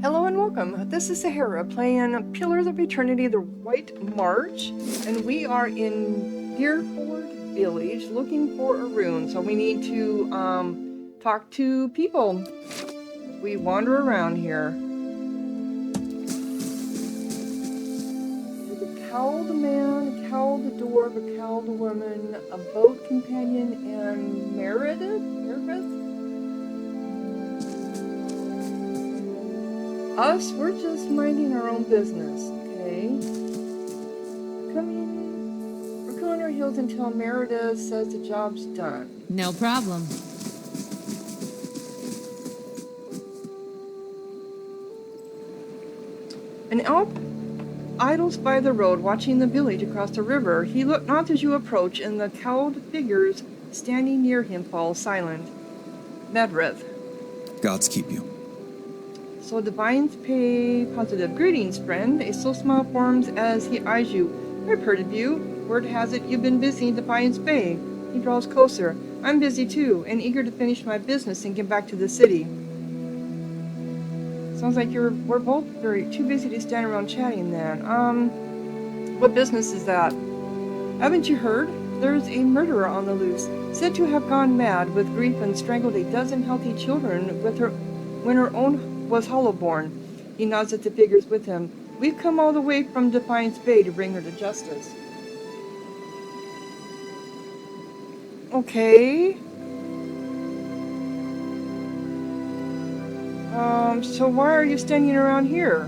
Hello and welcome. This is Sahara playing Pillars of Eternity, the White March, and we are in Dyrford village looking for a rune. So we need to talk to people. We wander around here. There's a cowled man, a cowled dwarf, a cowled woman, a boat companion, and Meredith? Us, we're just minding our own business, okay? We're going our heels until Meredith says the job's done. No problem. An elf idles by the road, watching the village across the river. He nods as you approach, and the cowled figures standing near him fall silent. Medrith. Gods keep you. So divines pay positive. Greetings, friend. A slow smile forms as he eyes you. I've heard of you. Word has it you've been busy in Defiance Bay. He draws closer. I'm busy too, and eager to finish my business and get back to the city. Sounds like we're both too busy to stand around chatting then. What business is that? Haven't you heard? There's a murderer on the loose, said to have gone mad with grief and strangled a dozen healthy children when her own was hollowborn. He nods at the figures with him. We've come all the way from Defiance Bay to bring her to justice. Okay. So why are you standing around here?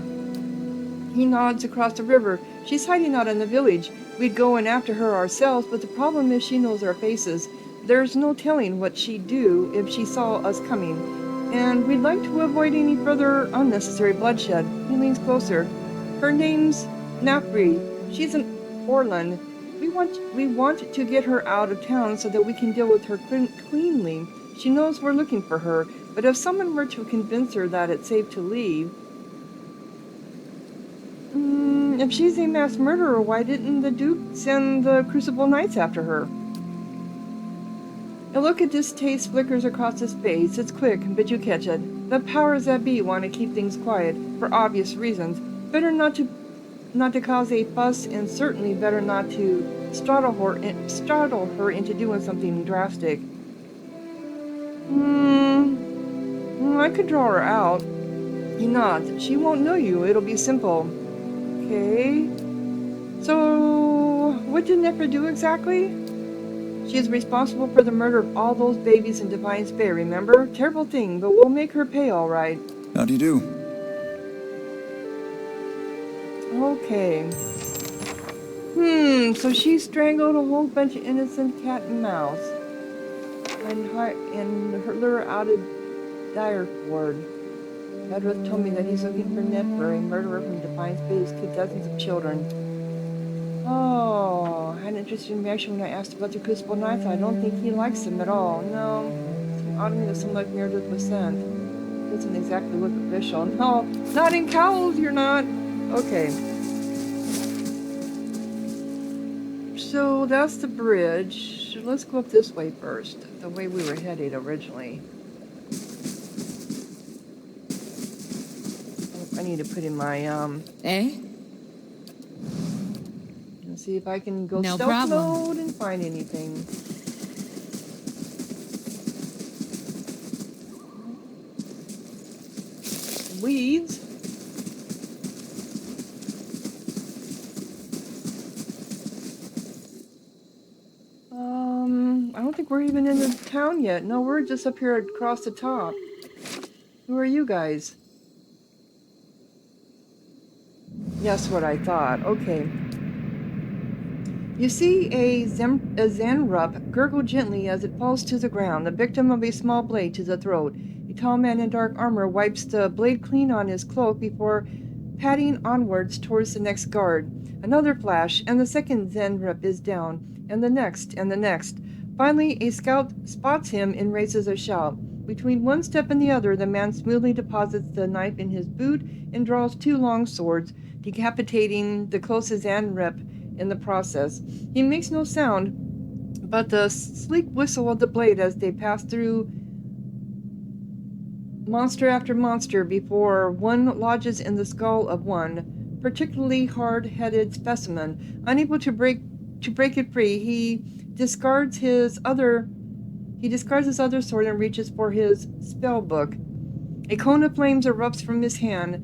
He nods across the river. She's hiding out in the village. We'd go in after her ourselves, but the problem is she knows our faces. There's no telling what she'd do if she saw us coming. And we'd like to avoid any further unnecessary bloodshed. He leans closer. Her name's Nyfre. She's an Orlan. We want to get her out of town so that we can deal with her cleanly. She knows we're looking for her, but if someone were to convince her that it's safe to leave... if she's a mass murderer, why didn't the Duke send the Crucible Knights after her? A look of distaste flickers across his face. It's quick, but you catch it. The powers that be want to keep things quiet, for obvious reasons. Better not to cause a fuss, and certainly better not to startle her into doing something drastic. I could draw her out. He nods. She won't know you. It'll be simple. Okay. So, what did Nyfre do exactly? She is responsible for the murder of all those babies in Defiance Bay, remember? Terrible thing, but we'll make her pay all right. How do you do? Okay. So she strangled a whole bunch of innocent cat and mouse. And her out of Dyrford. Edward told me that he's looking for Nyfre, a murderer from Defiance Bay who's killed dozens of children. Oh, I had an interesting reaction when I asked about the Crucible Knights. I don't think he likes them at all. No, it's odd to me that someone like Meredith was sent. Doesn't exactly look official. No, not in cowls, you're not. Okay. So that's the bridge. Let's go up this way first, the way we were headed originally. I need to put in my, Eh? Let's see if I can go No stealth problem. mode and find anything. Weeds. I don't think we're even in the town yet. No, we're just up here across the top. Who are you guys? Yes, what I thought. Okay. You see a Zanrup gurgle gently as it falls to the ground, the victim of a small blade to the throat. A tall man in dark armor wipes the blade clean on his cloak before padding onwards towards the next guard. Another flash, and the second Zanrup is down, and the next, and the next. Finally, a scout spots him and raises a shout. Between one step and the other, the man smoothly deposits the knife in his boot and draws two long swords, decapitating the closest Zanrup in the process. He makes no sound, but the sleek whistle of the blade as they pass through monster after monster before one lodges in the skull of one particularly hard-headed specimen. Unable to break it free, he discards his other sword and reaches for his spell book. A cone of flames erupts from his hand,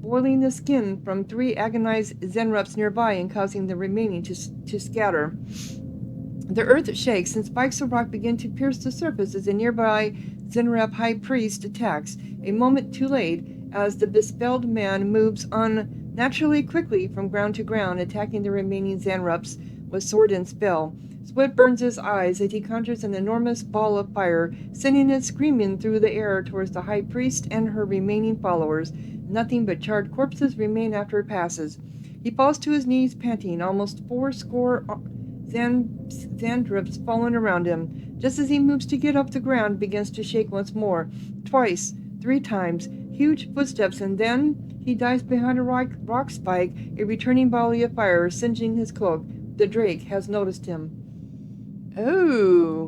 boiling the skin from 3 agonized Zenrups nearby and causing the remaining to scatter. The earth shakes and spikes of rock begin to pierce the surface as a nearby Zenrup high priest attacks, a moment too late, as the bespelled man moves unnaturally quickly from ground to ground, attacking the remaining Zenrups with sword and spell. Sweat burns his eyes as he conjures an enormous ball of fire, sending it screaming through the air towards the high priest and her remaining followers. Nothing but charred corpses remain after it passes. He falls to his knees, panting, almost 40 Zandrips fallen around him. Just as he moves to get off the ground, begins to shake once more. Twice, 3 times, huge footsteps, and then he dives behind a rock spike, a returning volley of fire singeing his cloak. The Drake has noticed him. Oh,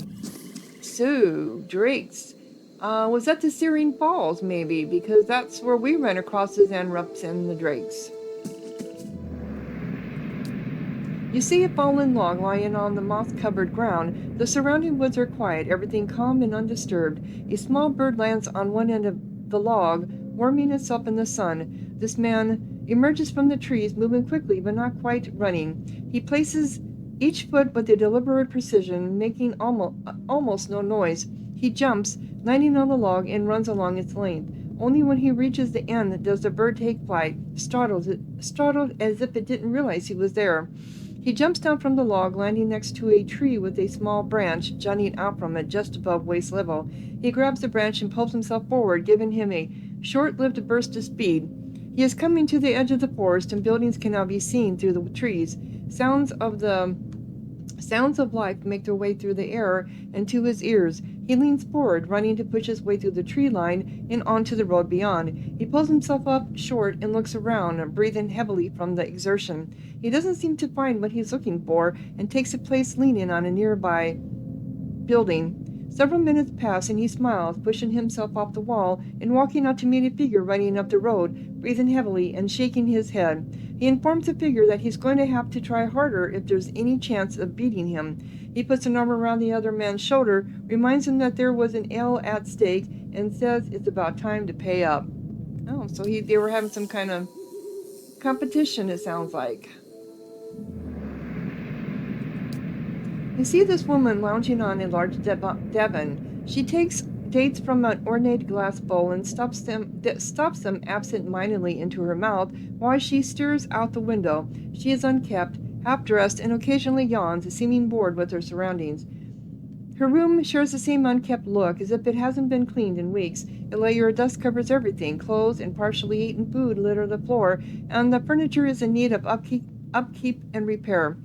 so Drakes. Was that the Searing Falls, maybe? Because that's where we ran across the Zanrups and the Drakes. You see a fallen log lying on the moss-covered ground. The surrounding woods are quiet, everything calm and undisturbed. A small bird lands on one end of the log, warming itself in the sun. This man emerges from the trees, moving quickly but not quite running. He places each foot with a deliberate precision, making almost no noise. He jumps, landing on the log, and runs along its length. Only when he reaches the end does the bird take flight, startled as if it didn't realize he was there. He jumps down from the log, landing next to a tree with a small branch jutting out from it just above waist level. He grabs the branch and pulls himself forward, giving him a short-lived burst of speed. He is coming to the edge of the forest, and buildings can now be seen through the trees. Sounds of life make their way through the air and to his ears. He leans forward, running to push his way through the tree line and onto the road beyond. He pulls himself up short and looks around, breathing heavily from the exertion. He doesn't seem to find what he's looking for and takes a place leaning on a nearby building. Several minutes pass and he smiles, pushing himself off the wall and walking out to meet a figure running up the road, breathing heavily and shaking his head. He informs the figure that he's going to have to try harder if there's any chance of beating him. He puts an arm around the other man's shoulder, reminds him that there was an ale at stake, and says it's about time to pay up. Oh, so they were having some kind of competition, it sounds like. You see this woman lounging on a large divan. She takes dates from an ornate glass bowl and stuffs them absent-mindedly into her mouth while she stares out the window. She is unkempt, half-dressed, and occasionally yawns, seeming bored with her surroundings. Her room shares the same unkempt look, as if it hasn't been cleaned in weeks. A layer of dust covers everything. Clothes and partially eaten food litter the floor, and the furniture is in need of upkeep and repair.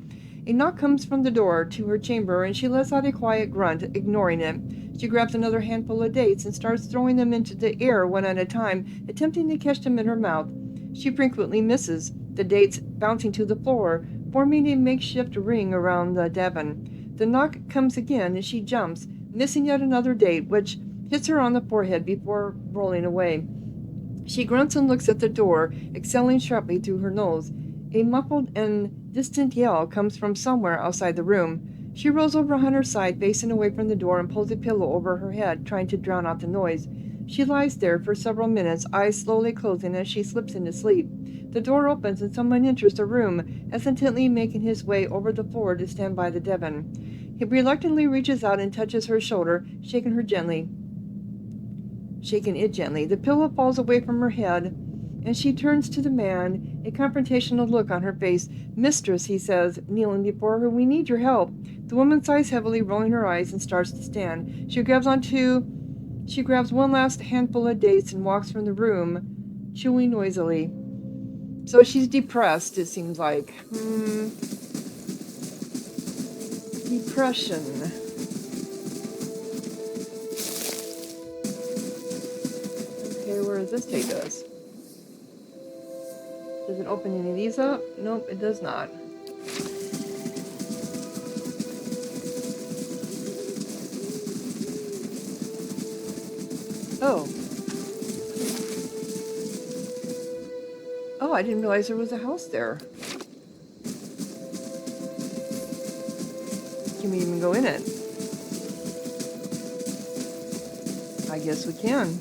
A knock comes from the door to her chamber, and she lets out a quiet grunt, ignoring it. She grabs another handful of dates and starts throwing them into the air one at a time, attempting to catch them in her mouth. She frequently misses, the dates bouncing to the floor, forming a makeshift ring around the divan. The knock comes again, and she jumps, missing yet another date, which hits her on the forehead before rolling away. She grunts and looks at the door, exhaling sharply through her nose. A muffled and distant yell comes from somewhere outside the room. She rolls over on her side, facing away from the door, and pulls a pillow over her head, trying to drown out the noise. She lies there for several minutes, eyes slowly closing as she slips into sleep. The door opens and someone enters the room, hesitantly making his way over the floor to stand by the divan. He reluctantly reaches out and touches her shoulder, shaking it gently. The pillow falls away from her head, and she turns to the man, a confrontational look on her face. "Mistress," he says, kneeling before her, "we need your help." The woman sighs heavily, rolling her eyes, and starts to stand. She grabs one last handful of dates and walks from the room, chewing noisily. So she's depressed, it seems like. Depression. Okay, where does this take us? Does it open any of these up? Nope, it does not. Oh. Oh, I didn't realize there was a house there. Can we even go in it? I guess we can.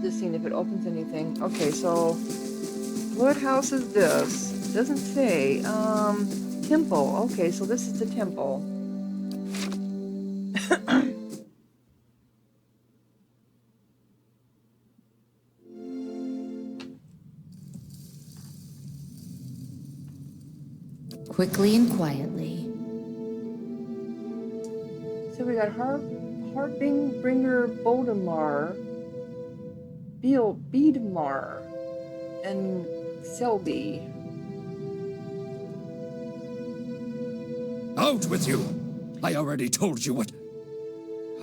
Just seeing if it opens anything. Okay, so what house is this? Doesn't say. Temple. Okay, so this is the temple. Quickly and quietly. So we got Harbinger Bodemar, Beedmar, and Selby. Out with you! I already told you what...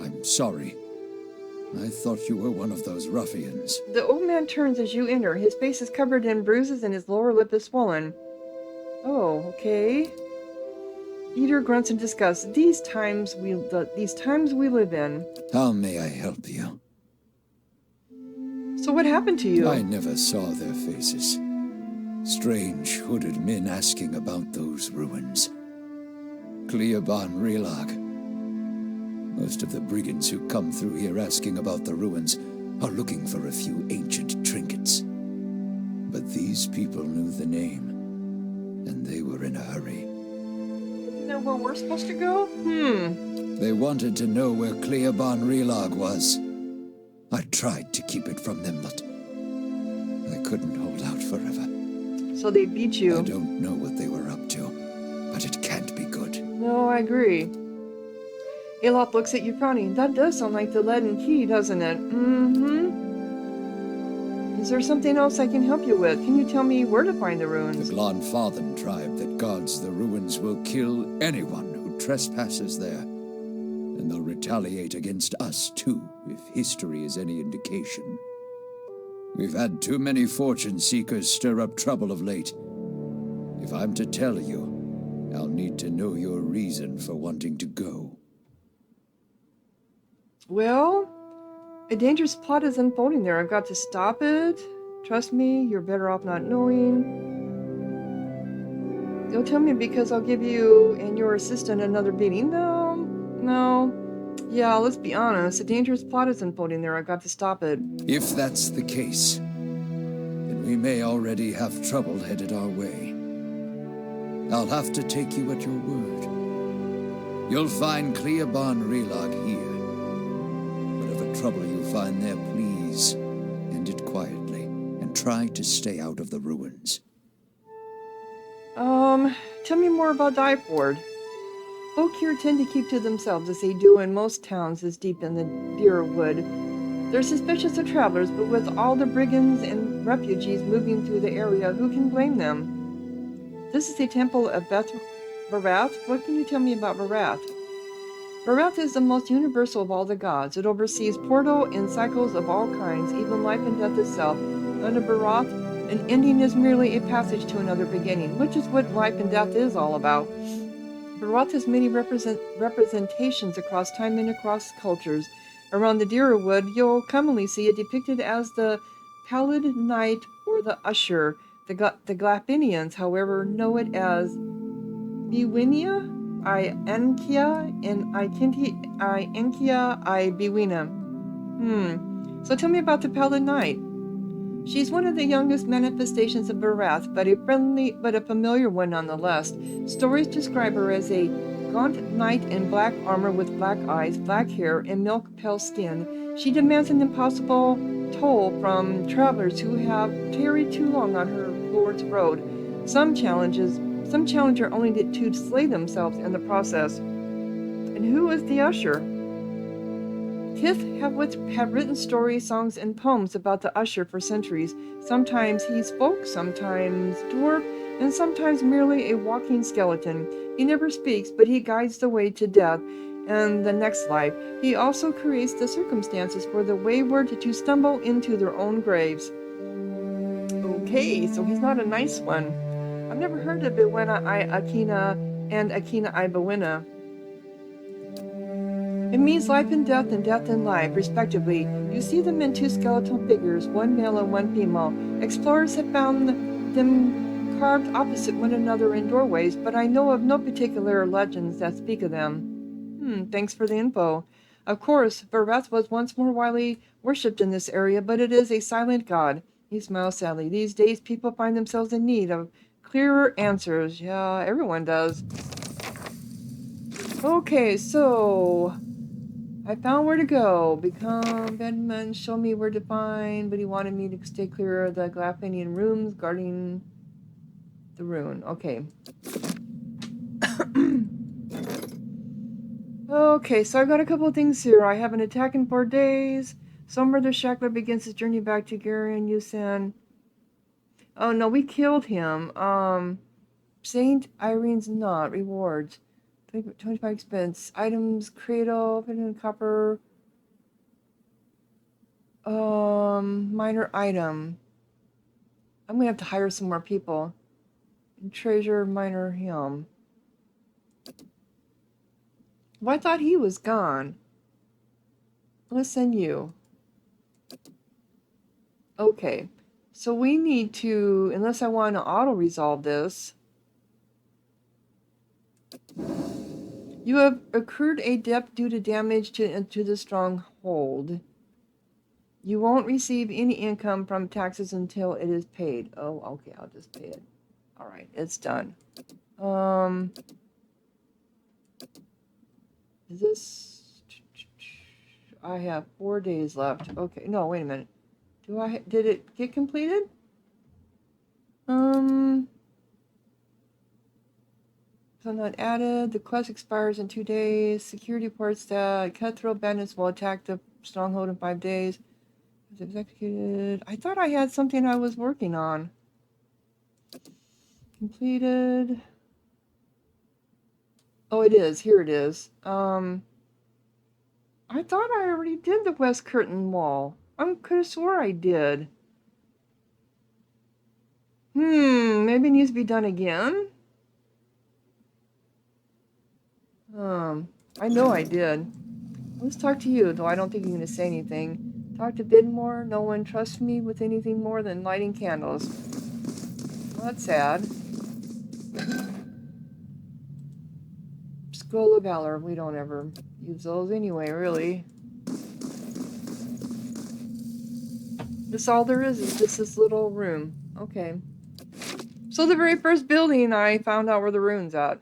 I'm sorry. I thought you were one of those ruffians. The old man turns as you enter. His face is covered in bruises and his lower lip is swollen. Oh, okay. Eater grunts in disgust. These times we live in. How may I help you? So what happened to you? I never saw their faces. Strange hooded men asking about those ruins. Cleoban Relag. Most of the brigands who come through here asking about the ruins are looking for a few ancient trinkets. But these people knew the name, and they were in a hurry. You know where we're supposed to go? They wanted to know where Cleoban Relag was. I tried to keep it from them, but I couldn't hold out forever. So they beat you. I don't know what they were up to, but it can't be good. No, I agree. Elop looks at you frowning. That does sound like the leaden key, doesn't it? Mm-hmm. Is there something else I can help you with? Can you tell me where to find the ruins? The Glanfathan tribe that guards the ruins will kill anyone who trespasses there. And they'll retaliate against us, too, if history is any indication. We've had too many fortune seekers stir up trouble of late. If I'm to tell you, I'll need to know your reason for wanting to go. Well, a dangerous plot is unfolding there. I've got to stop it. Trust me, you're better off not knowing. You'll tell me because I'll give you and your assistant another beating. No. Yeah, let's be honest. A dangerous plot is unfolding there. I've got to stop it. If that's the case, then we may already have trouble headed our way. I'll have to take you at your word. You'll find Cleoban Relag here. Whatever trouble you find there, please end it quietly and try to stay out of the ruins. Tell me more about Dyrford. Folk here tend to keep to themselves, as they do in most towns as deep in the Dyrwood. They're suspicious of travelers, but with all the brigands and refugees moving through the area, who can blame them? This is a temple of Varath. What can you tell me about Varath? Varath is the most universal of all the gods. It oversees portal and cycles of all kinds, even life and death itself. Under Varath, an ending is merely a passage to another beginning, which is what life and death is all about. Varath has many representations across time and across cultures. Around the Dyrwood, you'll commonly see it depicted as the Pallid Knight or the Usher. The Glapinians, however, know it as Biwinia, Enkia, and Enkia, Biwina. So tell me about the Pallid Knight. She's one of the youngest manifestations of Varath, but a familiar one nonetheless. Stories describe her as a gaunt knight in black armor with black eyes, black hair, and milk-pale skin. She demands an impossible toll from travelers who have tarried too long on her lord's road. Some challenge her only to slay themselves in the process. And who is the Usher? Kith have written stories, songs, and poems about the Usher for centuries. Sometimes he's folk, sometimes dwarf, and sometimes merely a walking skeleton. He never speaks, but he guides the way to death and the next life. He also creates the circumstances for the wayward to stumble into their own graves. Okay, so he's not a nice one. I've never heard of Iwena I Akina and Akina I Bowena. It means life and death and life, respectively. You see them in two skeletal figures, one male and one female. Explorers have found them carved opposite one another in doorways, but I know of no particular legends that speak of them. Thanks for the info. Of course, Vareth was once more widely worshipped in this area, but it is a silent god. He smiles sadly. These days, people find themselves in need of clearer answers. Yeah, everyone does. Okay, so I found where to go. Become Bedman, show me where to find, but he wanted me to stay clear of the Galaphanian rooms guarding the rune. Okay. Okay, so I've got a couple of things here. I have an attack in 4 days. Somewhere the Shackler begins his journey back to Garion Yusan. Oh no, we killed him. Saint Irene's Knot, rewards. 25 expense. Items, cradle, copper. Minor item. I'm gonna have to hire some more people. And treasure, minor helm. Well, I thought he was gone. Let's send you. Okay. So we need to, unless I want to auto-resolve this. You have accrued a debt due to damage to the stronghold. You won't receive any income from taxes until it is paid. Oh, okay, I'll just pay it. All right, it's done. Is this... I have 4 days left. Okay, no, wait a minute. Did it get completed? So not added. The quest expires in 2 days. Security reports that cutthroat bandits will attack the stronghold in 5 days. It's executed. I thought I had something I was working on. Completed. Oh, it is. Here it is. I thought I already did the West Curtain Wall. I could have swore I did. Maybe it needs to be done again. I know I did. Let's talk to you, though I don't think you're going to say anything. Talk to Bidmore. No one trusts me with anything more than lighting candles. Well, that's sad. Scroll of Valor. We don't ever use those anyway, really. This all there is just this little room. Okay. So the very first building, I found out where the rune's at.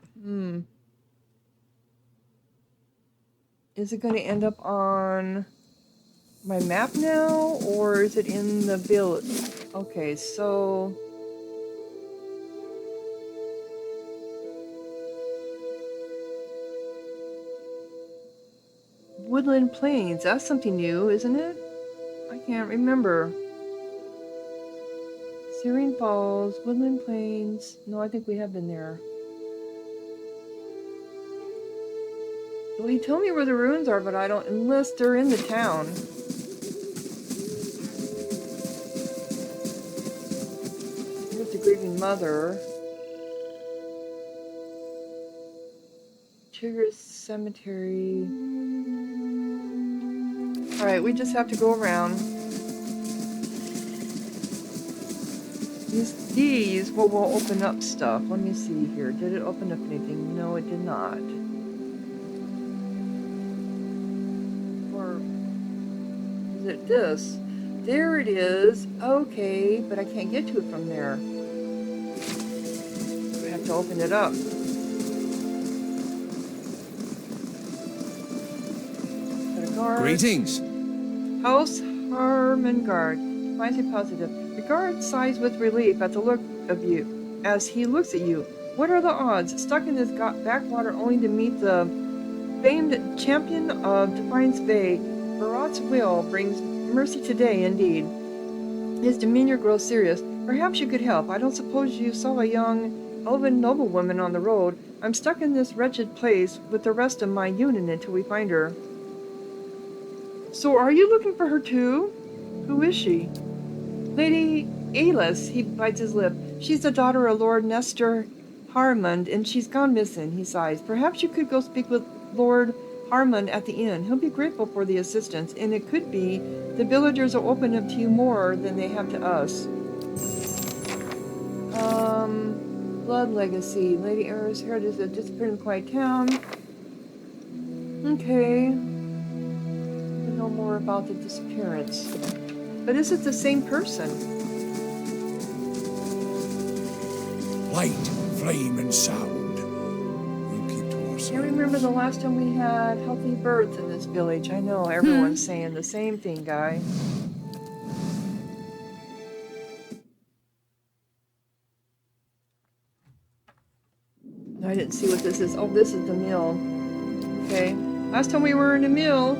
Is it going to end up on my map now, or is it in the village? Okay, so... Woodland Plains, that's something new, isn't it? I can't remember. Syrian Falls, Woodland Plains. No, I think we have been there. Well, he told me where the ruins are, but I don't, unless they're in the town. Here's the Grieving Mother. Trigger Cemetery. Alright, we just have to go around. These will open up stuff. Let me see here. Did it open up anything? No, it did not. Or is it this? There it is. Okay, but I can't get to it from there. I have to open it up. Greetings. House Harmongard. Finds you positive. The guard sighs with relief at the look of you as he looks at you. What are the odds? Stuck in this backwater only to meet the famed champion of Defiance Bay. Barat's will brings mercy today, indeed. His demeanor grows serious. Perhaps you could help. I don't suppose you saw a young elven noblewoman on the road. I'm stuck in this wretched place with the rest of my unit until we find her. So are you looking for her too? Who is she? Lady Alis, he bites his lip. She's the daughter of Lord Nestor Harmond, and she's gone missing, he sighs. Perhaps you could go speak with Lord Harmond at the inn. He'll be grateful for the assistance, and it could be the villagers will open up to you more than they have to us. Blood legacy. Lady Era's heritage that disappeared in Quiet Town. Okay. We know more about the disappearance. But is it the same person? Light, flame, and sound. We'll keep to ourselves. I remember the last time we had healthy birds in this village. I know everyone's saying the same thing, guy. I didn't see what this is. Oh, this is the mill. Okay. Last time we were in the mill,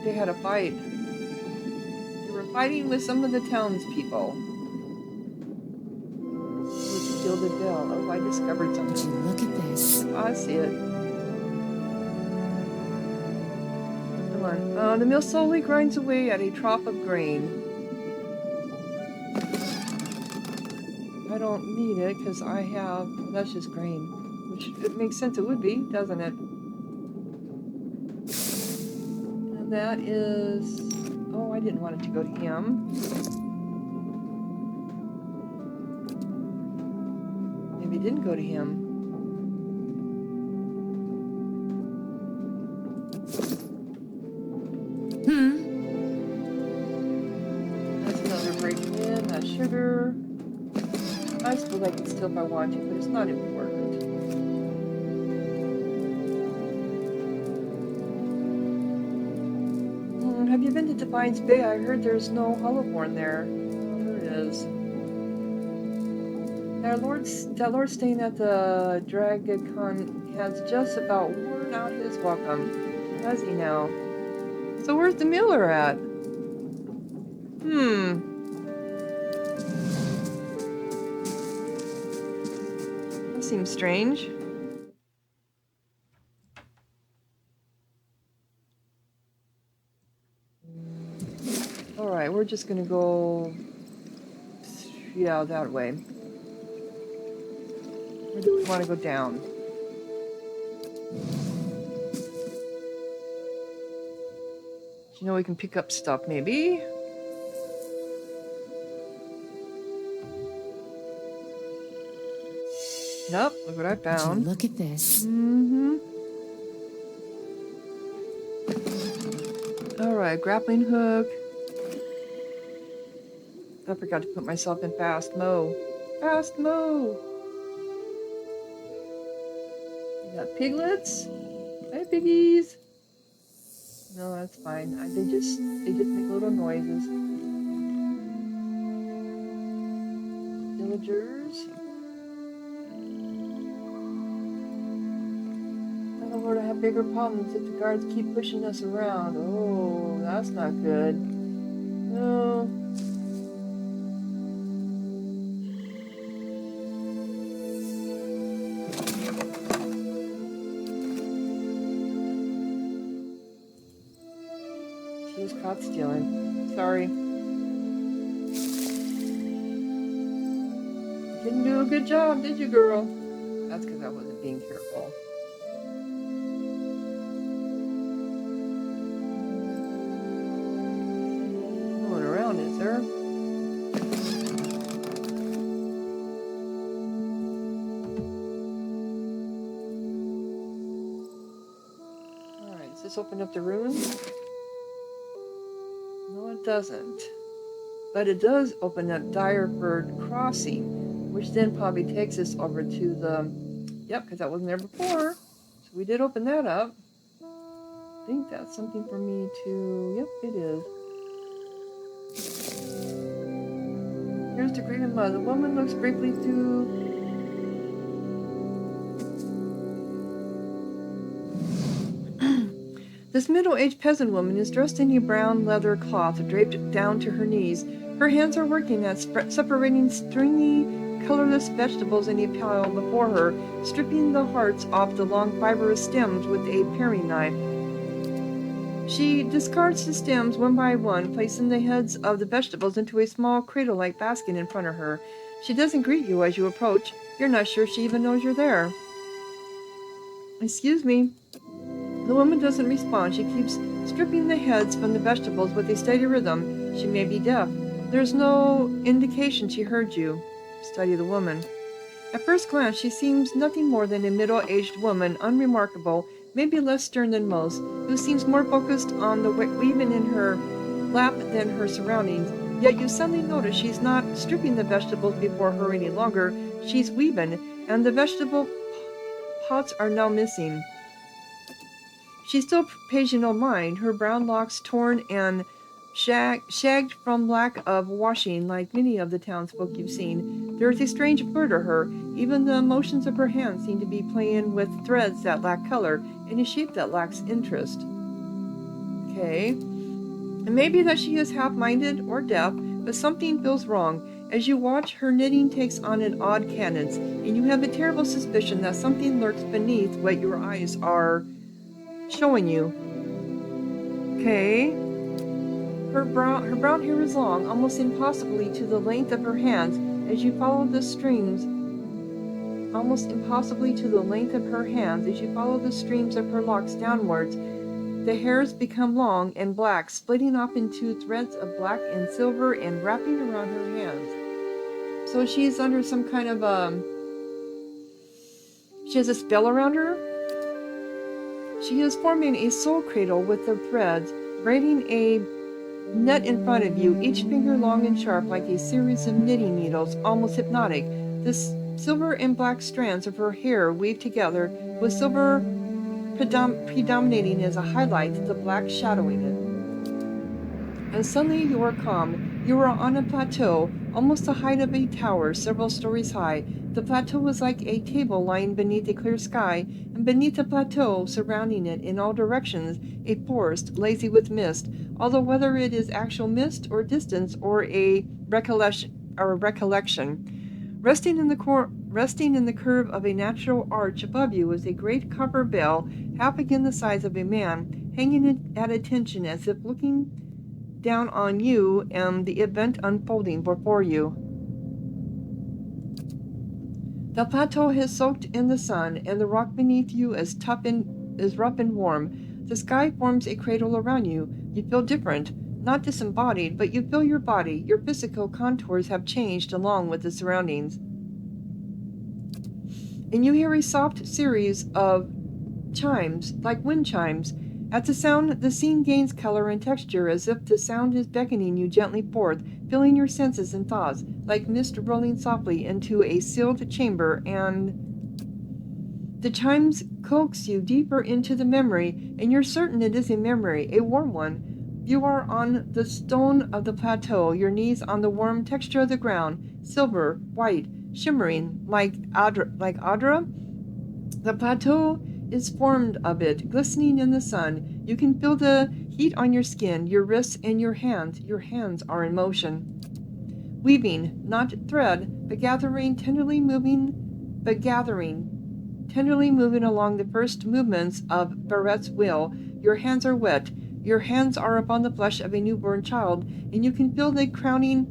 they had a fight. They were fighting with some of the townspeople. With Gilded Bell. Oh, I discovered something. Look at this. I see it. Come on. The mill slowly grinds away at a trough of grain. I don't need it because I have... Well, that's just grain. Which it makes sense it would be, doesn't it? And that is... Oh, I didn't want it to go to him. Maybe it didn't go to him. That's another breaking in. That's sugar. I suppose I can still if I want to, but it's not important. Have you been to Defiance Bay? I heard there's no hollowborn there. There it is. That lord staying at the Dragacon has just about worn out his welcome. Has he now? So where's the miller at? That seems strange. Alright, we're just gonna go... Yeah, that way. Or do we want to go down? You know, we can pick up stuff, maybe? Nope, look what I found. Look at this. Alright, grappling hook. I forgot to put myself in fast mode. Fast mode! You got piglets? Hi, piggies! No, that's fine. They just make little noises. Villagers. Oh Lord, I have bigger problems if the guards keep pushing us around. Oh, that's not good. No. She was caught stealing. Sorry. Didn't do a good job, did you, girl? That's because I wasn't being careful. No one around, is there? Alright, does this open up the ruins? No, it doesn't. But it does open up Dyrford Crossing, which then probably takes us over to the... Yep, because that wasn't there before. So we did open that up. I think that's something for me to... Yep, it is. Here's the Grieving Mother. The woman looks briefly through... This middle-aged peasant woman is dressed in a brown leather cloth draped down to her knees. Her hands are working at separating stringy, colorless vegetables in a pile before her, stripping the hearts off the long fibrous stems with a paring knife. She discards the stems one by one, placing the heads of the vegetables into a small cradle-like basket in front of her. She doesn't greet you as you approach. You're not sure she even knows you're there. Excuse me. The woman doesn't respond. She keeps stripping the heads from the vegetables with a steady rhythm. She may be deaf. There's no indication she heard you. Study the woman. At first glance, she seems nothing more than a middle-aged woman, unremarkable, maybe less stern than most, who seems more focused on the weaving in her lap than her surroundings. Yet you suddenly notice she's not stripping the vegetables before her any longer. She's weaving, and the vegetable pots are now missing. She still pays you no mind, her brown locks torn and shagged from lack of washing, like many of the townsfolk you've seen. There is a strange blur to her. Even the motions of her hands seem to be playing with threads that lack color and a shape that lacks interest. Okay. It may be that she is half-minded or deaf, but something feels wrong. As you watch, her knitting takes on an odd cadence, and you have a terrible suspicion that something lurks beneath what your eyes are showing you. Okay. Her brown hair is long, almost impossibly to the length of her hands, as you follow the streams. Almost impossibly to the length of her hands, as you follow the streams of her locks downwards. The hairs become long and black, splitting off into threads of black and silver and wrapping around her hands. So she's under some kind of she has a spell around her. She is forming a soul cradle with the threads, braiding a net in front of you, each finger long and sharp like a series of knitting needles, almost hypnotic. The silver and black strands of her hair weave together, with silver predominating as a highlight, the black shadowing it. And suddenly you are calm. You are on a plateau, almost the height of a tower, several stories high. The plateau is like a table lying beneath a clear sky, and beneath the plateau, surrounding it in all directions, a forest, lazy with mist, although whether it is actual mist or distance or a recollection. Resting in the curve of a natural arch above you is a great copper bell, half again the size of a man, hanging at attention as if looking down on you and the event unfolding before you. The plateau has soaked in the sun, and the rock beneath you is rough and warm. The sky forms a cradle around you. You feel different, not disembodied, but you feel your body. Your physical contours have changed along with the surroundings. And you hear a soft series of chimes, like wind chimes. At the sound, the scene gains color and texture, as if the sound is beckoning you gently forth, filling your senses and thoughts, like mist rolling softly into a sealed chamber, and the chimes coax you deeper into the memory, and you're certain it is a memory, a warm one. You are on the stone of the plateau, your knees on the warm texture of the ground, silver, white, shimmering, like Adra. The plateau is formed of it, glistening in the sun. You can feel the heat on your skin, your wrists, and your hands. Your hands are in motion. Weaving, not thread, but tenderly moving along the first movements of Barrett's wheel. Your hands are wet. Your hands are upon the flesh of a newborn child, and you can feel the crowning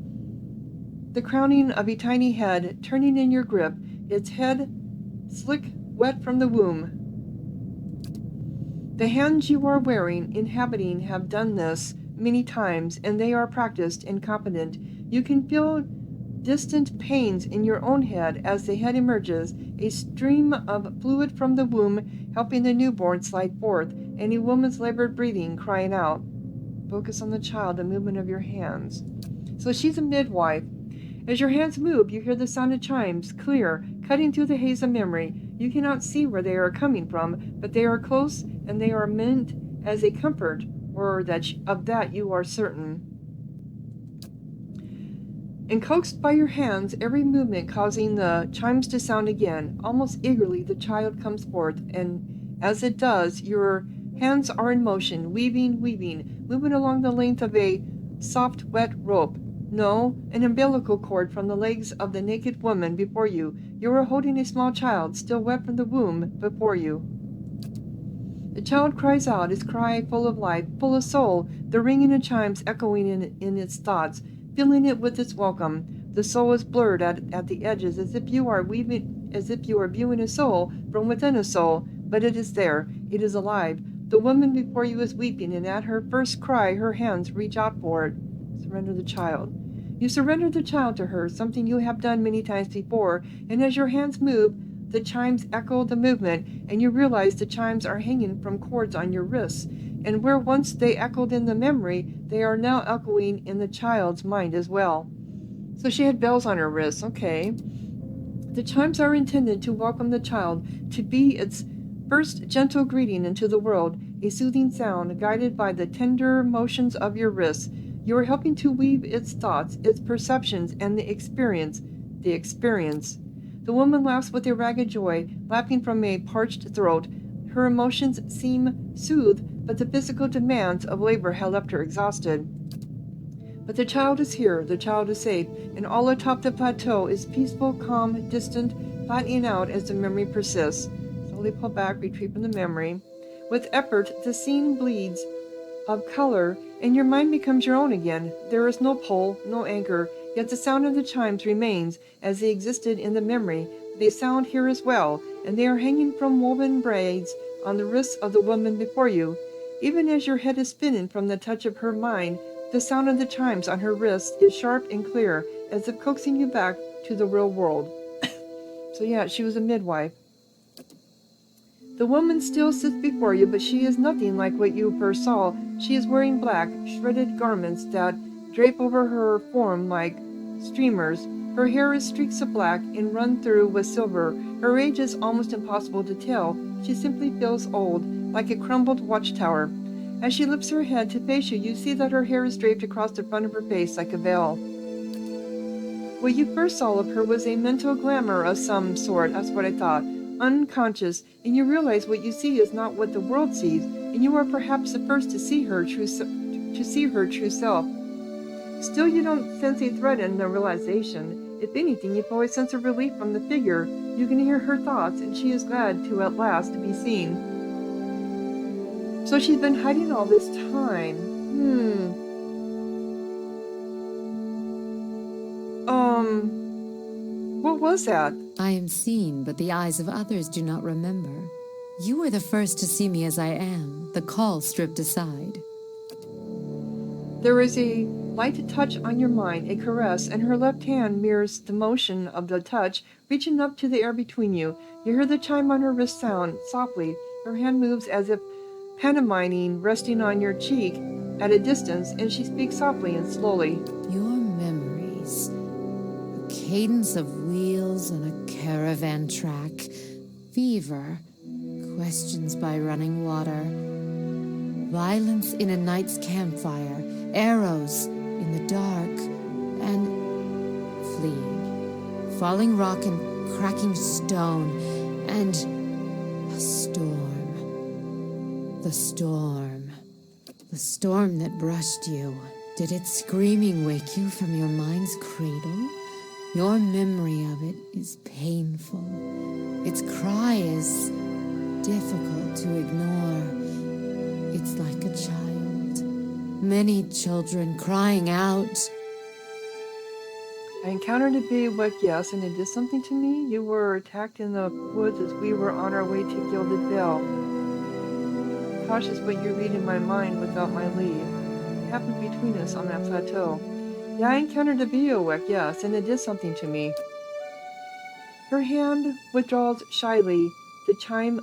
of a tiny head turning in your grip, its head slick wet from the womb. The hands you are inhabiting have done this many times, and they are practiced and competent. You can feel distant pains in your own head as the head emerges, a stream of fluid from the womb helping the newborn slide forth, and a woman's labored breathing crying out. Focus on the child, the movement of your hands. So she's a midwife. As your hands move, you hear the sound of chimes, clear, cutting through the haze of memory. You cannot see where they are coming from, but they are close, and they are meant as a comfort, or of that you are certain. And coaxed by your hands, every movement causing the chimes to sound again, almost eagerly the child comes forth, and as it does, your hands are in motion, weaving, moving along the length of a soft, wet rope. No, an umbilical cord from the legs of the naked woman before you. You are holding a small child, still wet from the womb, before you. The child cries out, his cry full of life, full of soul, the ringing of chimes echoing in its thoughts, filling it with its welcome. The soul is blurred at the edges, as if you are viewing a soul from within a soul, but it is there, it is alive. The woman before you is weeping, and at her first cry her hands reach out for it. Surrender the child. You surrender the child to her, something you have done many times before, and as your hands move, the chimes echo the movement, and you realize the chimes are hanging from cords on your wrists, and where once they echoed in the memory, they are now echoing in the child's mind as well. So she had bells on her wrists, okay. The chimes are intended to welcome the child, to be its first gentle greeting into the world, a soothing sound guided by the tender motions of your wrists. You are helping to weave its thoughts, its perceptions, and the experience. The experience. The woman laughs with a ragged joy, lapping from a parched throat. Her emotions seem soothed, but the physical demands of labor have left her exhausted. But the child is here, the child is safe, and all atop the plateau is peaceful, calm, distant, flattening out as the memory persists. Slowly pull back, retreat from the memory. With effort, the scene bleeds of color, and your mind becomes your own again. There is no pole, no anchor, yet the sound of the chimes remains as they existed in the memory. They sound here as well, and they are hanging from woven braids on the wrists of the woman before you. Even as your head is spinning from the touch of her mind, the sound of the chimes on her wrists is sharp and clear, as if coaxing you back to the real world. So yeah, she was a midwife. The woman still sits before you, but she is nothing like what you first saw. She is wearing black, shredded garments that drape over her form like streamers. Her hair is streaks of black and run through with silver. Her age is almost impossible to tell. She simply feels old, like a crumbled watchtower. As she lifts her head to face you, you see that her hair is draped across the front of her face like a veil. What you first saw of her was a mental glamour of some sort, that's what I thought. Unconscious, and you realize what you see is not what the world sees, and you are perhaps the first to see her true self. Still, you don't sense a threat in the realization. If anything, you feel a sense of relief from the figure. You can hear her thoughts, and she is glad to at last be seen. So she's been hiding all this time. What was that? I am seen, but the eyes of others do not remember. You were the first to see me as I am, the call stripped aside. There is a light touch on your mind, a caress, and her left hand mirrors the motion of the touch, reaching up to the air between you. You hear the chime on her wrist sound, softly. Her hand moves as if pantomiming, resting on your cheek at a distance, and she speaks softly and slowly. Your memories. A cadence of wheels on a caravan track. Fever. Questions by running water. Violence in a night's campfire. Arrows in the dark. And fleeing. Falling rock and cracking stone. And a storm. The storm. The storm that brushed you. Did its screaming wake you from your mind's cradle? Your memory of it is painful. Its cry is difficult to ignore. It's like a child. Many children crying out. I encountered a big yes, and it did something to me. You were attacked in the woods as we were on our way to Gilded Bell. Cautious what you read in my mind without my leave. It happened between us on that plateau. Yeah, I encountered a Biowek, yes, and it did something to me. Her hand withdraws shyly, the chime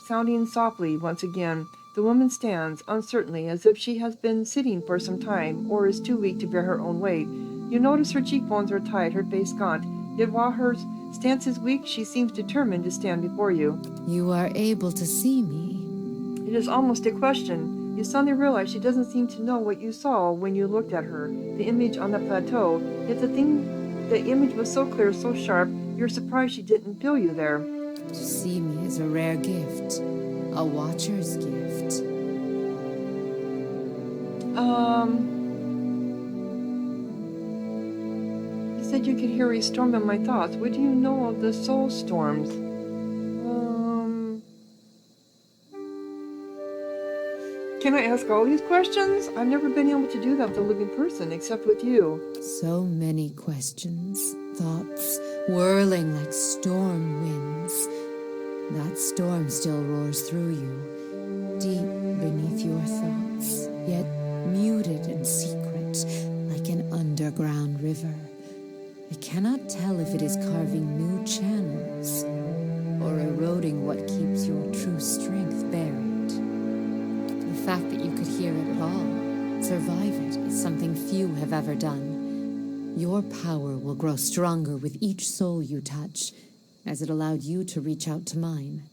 sounding softly once again. The woman stands, uncertainly, as if she has been sitting for some time, or is too weak to bear her own weight. You notice her cheekbones are tight, her face gaunt, yet while her stance is weak, she seems determined to stand before you. You are able to see me. It is almost a question. You suddenly realize she doesn't seem to know what you saw when you looked at her, the image on the plateau, yet the image was so clear, so sharp, you're surprised she didn't feel you there. To see me is a rare gift, a watcher's gift. You said you could hear a storm in my thoughts. What do you know of the soul storms? can I ask all these questions? I've never been able to do that with a living person, except with you. So many questions, thoughts, whirling like storm winds. That storm still roars through you, deep beneath your thoughts, yet muted and secret, like an underground river. I cannot tell if it is carving new channels or eroding what keeps your true strength buried. The fact that you could hear it at all, survive it, is something few have ever done. Your power will grow stronger with each soul you touch, as it allowed you to reach out to mine.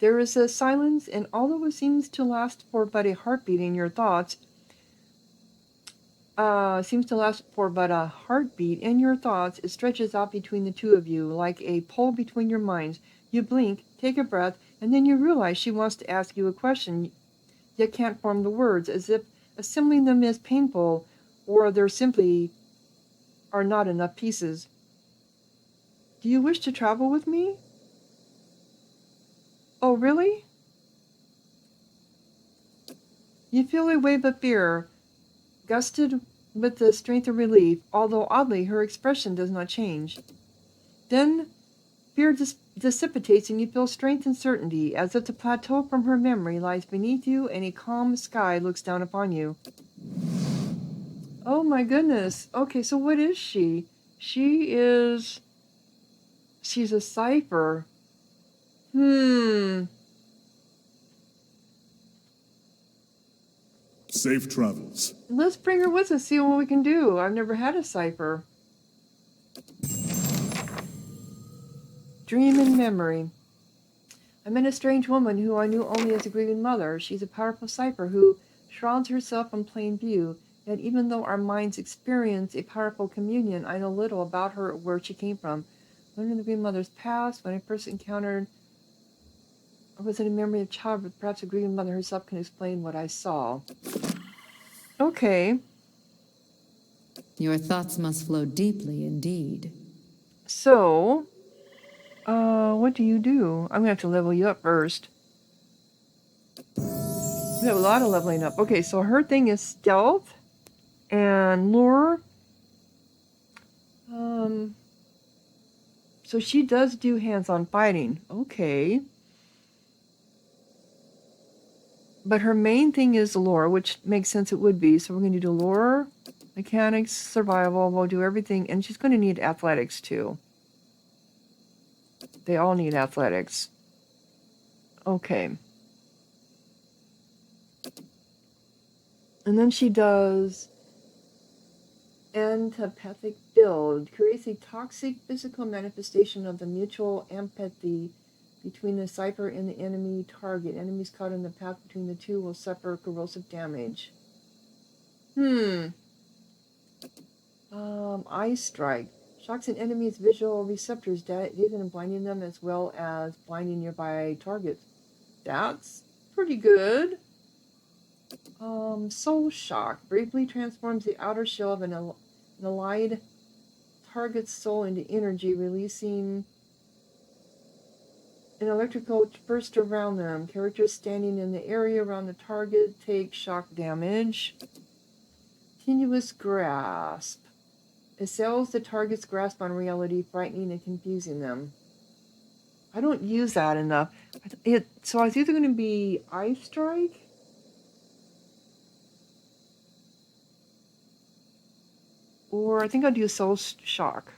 There is a silence, and although it seems to last for but a heartbeat in your thoughts, it stretches out between the two of you like a pole between your minds. You blink, take a breath, and then you realize she wants to ask you a question, yet can't form the words, as if assembling them is painful, or there simply are not enough pieces. Do you wish to travel with me? Oh, really? You feel a wave of fear, gusted with the strength of relief, although oddly her expression does not change. Then fear dissipates and you feel strength and certainty, as if the plateau from her memory lies beneath you and a calm sky looks down upon you. Oh my goodness. Okay, so what is she? She's a cipher. Safe travels. Let's bring her with us, see what we can do. I've never had a cipher. Dream and memory. I met a strange woman who I knew only as a grieving mother. She's a powerful cipher who shrouds herself from plain view. Yet even though our minds experience a powerful communion, I know little about her or where she came from. Learning the grieving mother's past, when I first encountered, or was it a memory of childhood? Perhaps a grieving mother herself can explain what I saw. Okay. Your thoughts must flow deeply indeed. So, what do you do? I'm gonna have to level you up first. We have a lot of leveling up. Okay, so her thing is stealth and lure. So she does do hands-on fighting. Okay. But her main thing is lore, which makes sense it would be. So we're going to do lore, mechanics, survival. We'll do everything. And she's going to need athletics too. They all need athletics. Okay. And then she does antipathic build. Creates a toxic physical manifestation of the mutual empathy between the cipher and the enemy target. Enemies caught in the path between the two will suffer corrosive damage. Eye strike. Shocks an enemy's visual receptors, dazing and blinding them, as well as blinding nearby targets. That's pretty good. Soul shock. Briefly transforms the outer shell of an allied target's soul into energy, releasing an electrical burst around them. Characters standing in the area around the target take shock damage. Continuous grasp. Assails the target's grasp on reality, frightening and confusing them. I don't use that enough. So it's either going to be Eye Strike or I think I'll do Soul Shock.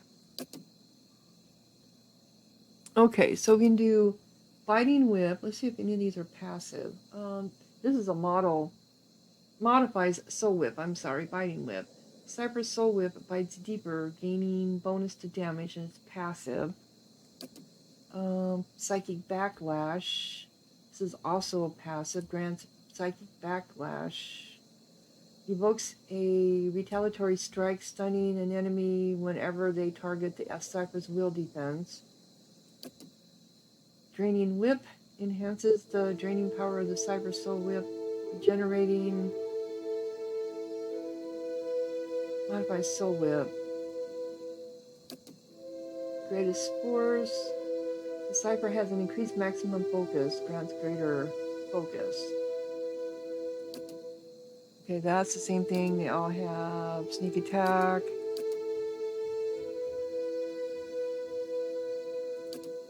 Okay, so we can do Biting Whip. Let's see if any of these are passive. This is a modifies Soul Whip. I'm sorry, Biting Whip. Cypress Soul Whip bites deeper, gaining bonus to damage, and it's passive. Psychic Backlash. This is also a passive. Grants Psychic Backlash. Evokes a retaliatory strike, stunning an enemy whenever they target the Cypher's will defense. Draining Whip enhances the draining power of the Cyber Soul Whip, generating modified Soul Whip. Greatest Spores. The Cypher has an increased maximum focus, grants greater focus. Okay, that's the same thing. They all have sneak attack.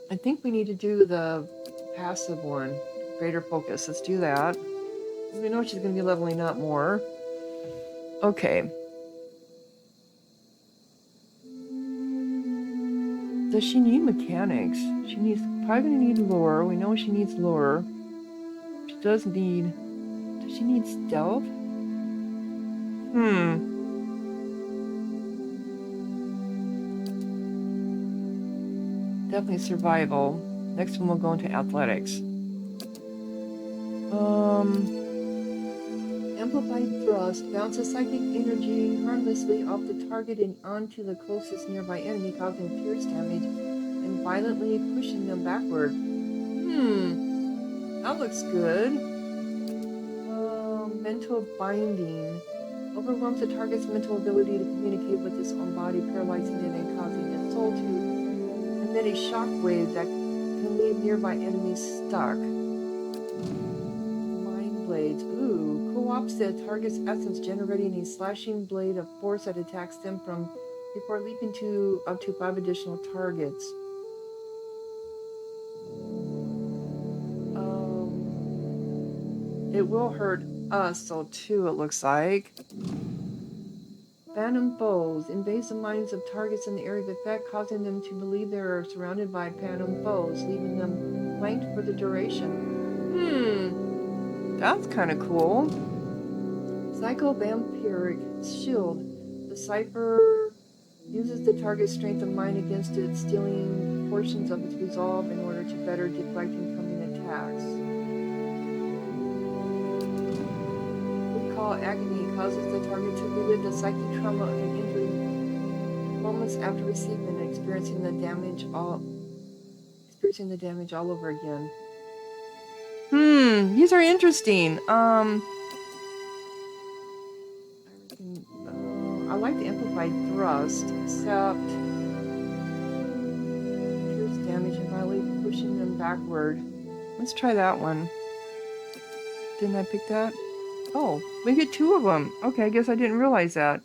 I think we need to do the passive one, greater focus. Let's do that. We know she's going to be leveling up more. Okay. Does she need mechanics? She needs probably going to need lore. We know she needs lore. She does need. Does she need stealth? Definitely survival. Next one we'll go into athletics. Amplified thrust bounces psychic energy harmlessly off the target and onto the closest nearby enemy, causing pierce damage and violently pushing them backward. That looks good. Mental binding overwhelms the target's mental ability to communicate with its own body, paralyzing it and causing its soul to emit a shockwave that can leave nearby enemies stuck. Mind blades. Ooh, co-ops the target's essence, generating a slashing blade of force that attacks them from before leaping to up to 5 additional targets. It will hurt us, so too, it looks like. Phantom foes invades the minds of targets in the area of effect, causing them to believe they are surrounded by phantom foes, leaving them flanked for the duration. That's kind of cool. Psycho-vampiric shield. The cipher uses the target's strength of mind against it, stealing portions of its resolve in order to better deflect incoming attacks. Recall agony causes the target to relive the psychic trauma and injury moments after receiving and experiencing the damage all over again. These are interesting. I like the amplified thrust, except pierce damage and violently pushing them backward. Let's try that one. Didn't I pick that? Oh, we get 2 of them. Okay, I guess I didn't realize that.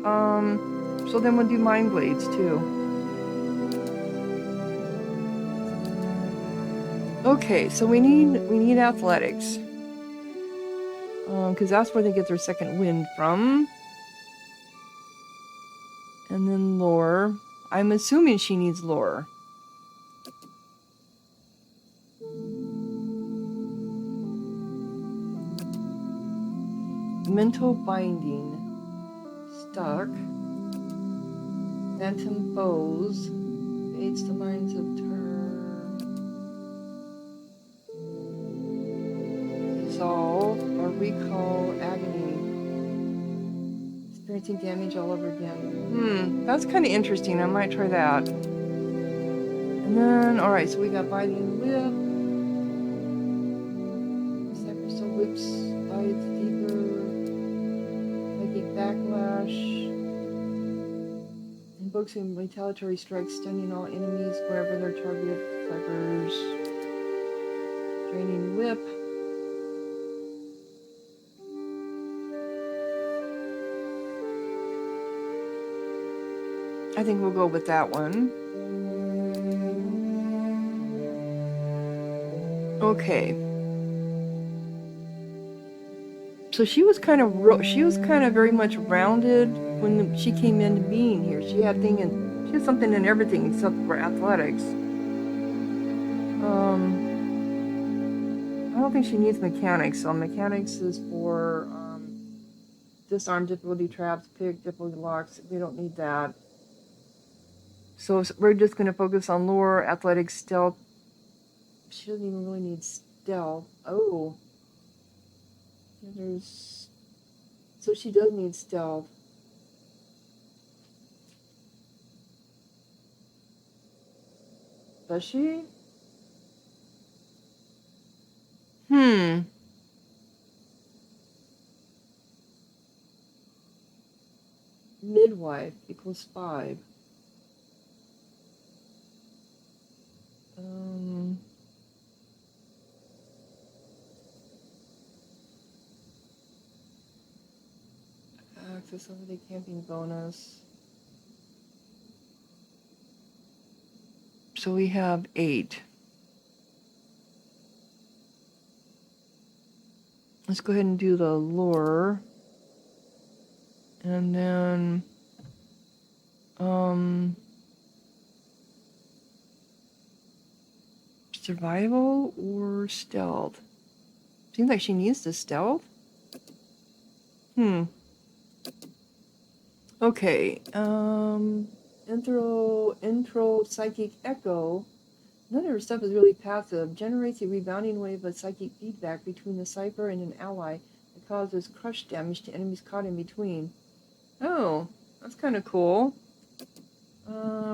So then we'll do mind blades too. Okay, so we need athletics. Because that's where they get their second wind from. And then lore. I'm assuming she needs lore. Mental binding. Stuck. Phantom foes. Fades the minds of resolve or recall agony. Experiencing damage all over again. That's kind of interesting. I might try that. And then, alright, so we got biting whip. Cypher still whips, bites deeper. Psychic backlash. Invokes a retaliatory strike, stunning all enemies wherever their target cyphers. Draining whip. I think we'll go with that one. Okay. So she was kind of very much rounded when she came into being here. She had something in everything except for athletics. I don't think she needs mechanics. So mechanics is for disarm, difficulty traps, pick, difficulty locks. We don't need that. So we're just going to focus on lore, athletics, stealth. She doesn't even really need stealth. Oh. So she does need stealth. Does she? Midwife equals 5. Access holiday camping bonus. So we have 8. Let's go ahead and do the lure. And then survival or stealth? Seems like she needs the stealth. Okay. Intro psychic echo. None of her stuff is really passive. Generates a rebounding wave of psychic feedback between the Cypher and an ally that causes crush damage to enemies caught in between. Oh, that's kind of cool.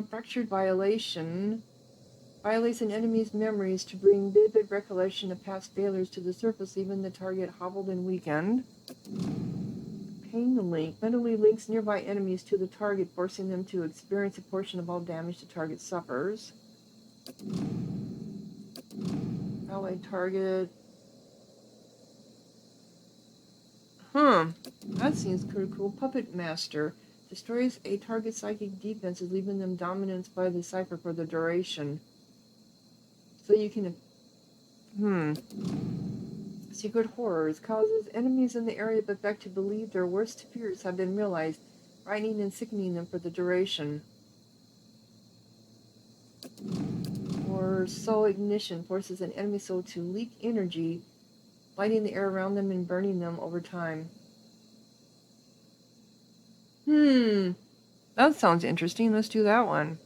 Fractured violation. Violates an enemy's memories to bring vivid recollection of past failures to the surface, leaving the target hobbled and weakened. Pain link. Mentally links nearby enemies to the target, forcing them to experience a portion of all damage the target suffers. Allied target. That seems pretty cool. Puppet Master. Destroys a target psychic defenses, leaving them dominance by the Cypher for the duration. So you can... Secret Horrors. Causes enemies in the area of effect to believe their worst fears have been realized, frightening and sickening them for the duration. Or Soul Ignition. Forces an enemy soul to leak energy, lighting the air around them and burning them over time. That sounds interesting. Let's do that one.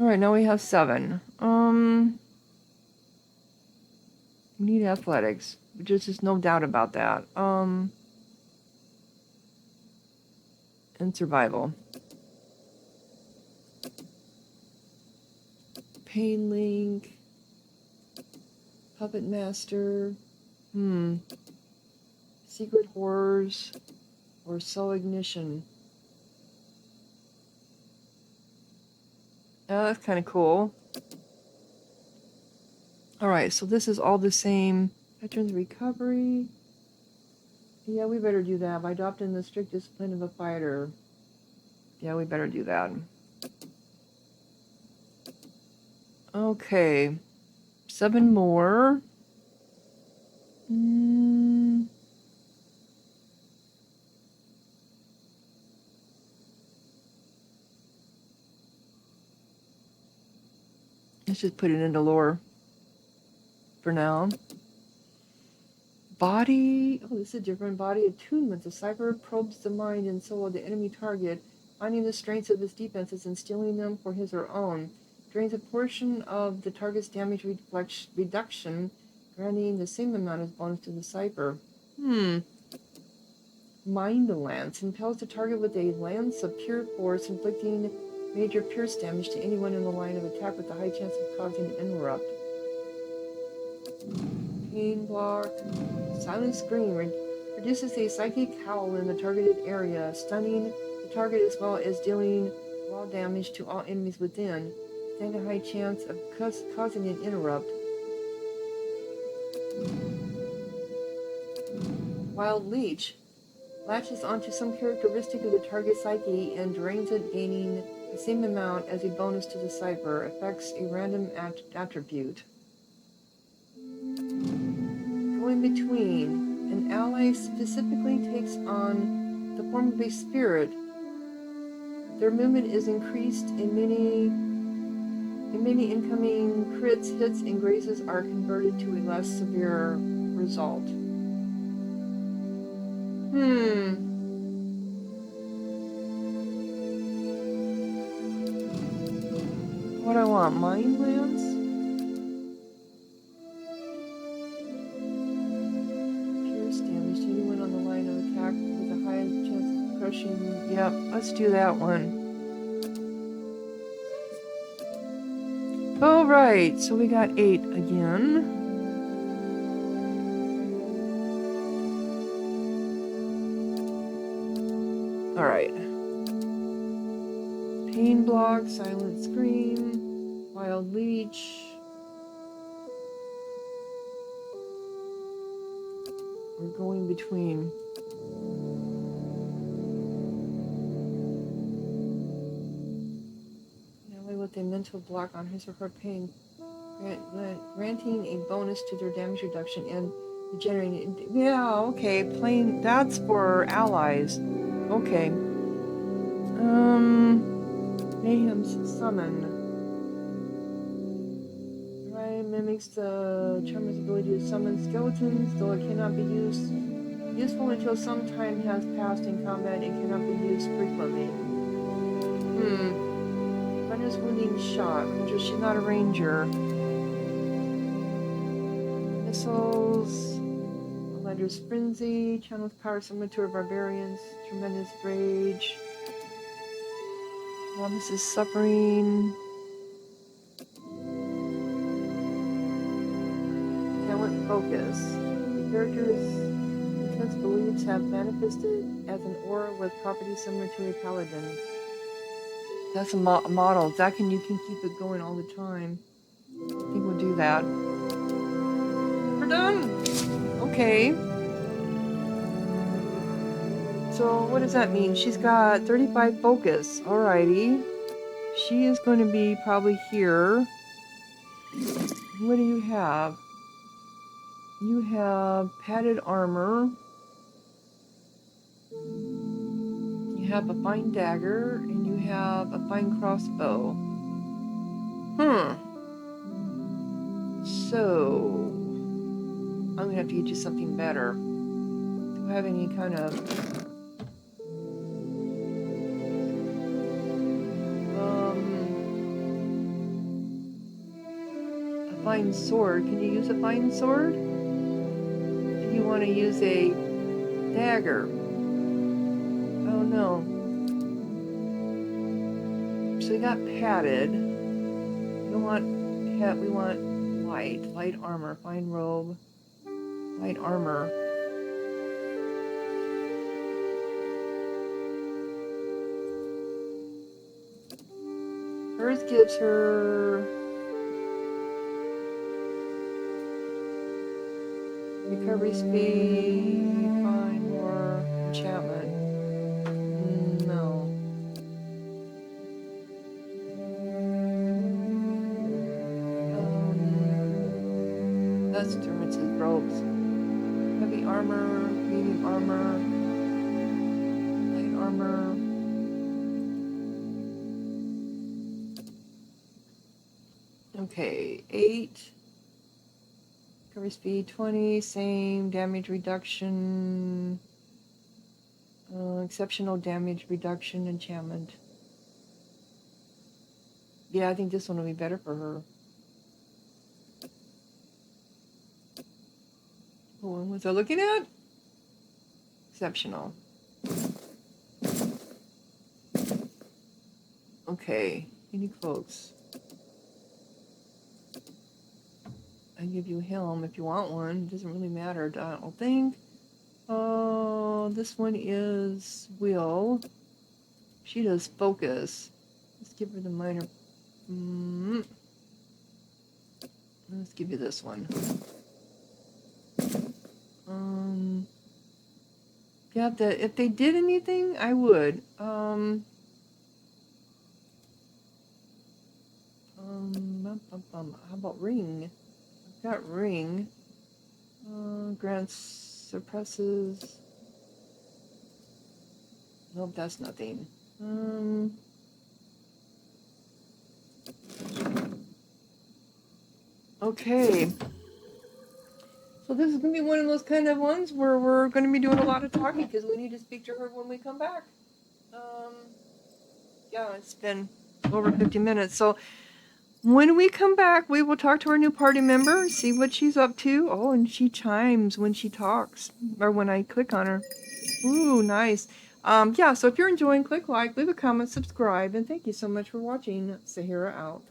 Alright, now we have 7. We need athletics. There's just no doubt about that. And survival. Pain Link. Puppet Master. Secret Horrors. Or Soul Ignition. Oh, that's kind of cool. Alright, so this is all the same. Veterans Recovery. Yeah, we better do that. By adopting the strict discipline of a fighter. Yeah, we better do that. Okay. 7 more. Let's just put it into lore for now. Body. Oh, this is a different body. Attunement. The Cypher probes the mind and soul of the enemy target, finding the strengths of his defenses and stealing them for his or own. Drains a portion of the target's damage reduction, granting the same amount as bonus to the Cypher. Mind Lance. Impels the target with a lance of pure force, inflicting major pierce damage to anyone in the line of attack with a high chance of causing an interrupt. Pain Block. Silent Scream. Reduces a psychic howl in the targeted area, stunning the target as well as dealing raw damage to all enemies within. Stand a high chance of causing an interrupt. Wild Leech. Latches onto some characteristic of the target psyche and drains it, gaining the same amount as a bonus to the Cypher. Affects a random attribute. Going between. An ally specifically takes on the form of a spirit. Their movement is increased in many incoming crits, hits, and grazes are converted to a less severe result. What do I want? Mind Lance? Pierce damage to anyone on the line of attack with the highest chance of crushing. Yep, let's do that one. Alright, so we got 8 again. Alright. Pain Block, Silent Scream, Wild Leech. We're going between. Ally with a mental block on his or her pain, granting a bonus to their damage reduction and regenerating. Yeah, okay, playing. That's for allies. Okay. Mayhem's summon. Right, mimics the charmer's ability to summon skeletons, though it cannot be useful until some time has passed in combat and cannot be used frequently. Runner's wounding shot. Ranger, she's not a ranger. Missiles. Lender's frenzy. Channels power similar to a barbarian's. Tremendous rage. This is suffering. Talent focus. The character's intense beliefs have manifested as an aura with properties similar to a paladin. That's a model. You can keep it going all the time. I think we'll do that. We're done. Okay. So what does that mean? She's got 35 focus. Alrighty. She is going to be probably here. What do you have? You have padded armor. You have a fine dagger, and you have a fine crossbow. So, I'm gonna have to get you something better. Do I have any kind of... a fine sword. Can you use a fine sword? If you want to use a dagger. Oh no. So we got padded. We don't want pet, we want light armor, fine robe, light armor. Hers gives her recovery speed, fine, more enchantment. No. That's determines his ropes. Heavy armor, medium armor, light armor. Okay, 8. Recovery speed 20, same damage reduction. Exceptional damage reduction enchantment. Yeah, I think this one will be better for her. What was I looking at? Exceptional. Okay, any cloaks? I give you a helm if you want one. It doesn't really matter, I don't think. Oh, this one is Will. She does focus. Let's give her the minor. Let's give you this one. Yeah, if they did anything, I would. How about ring? I've got ring. Grants suppresses. Nope, that's nothing. Okay. So this is going to be one of those kind of ones where we're going to be doing a lot of talking because we need to speak to her when we come back. Yeah, it's been over 50 minutes. So when we come back, we will talk to our new party member, see what she's up to. Oh, and she chimes when she talks, or when I click on her. Ooh, nice. Yeah, so if you're enjoying, click like, leave a comment, subscribe, and thank you so much for watching. Sahara out.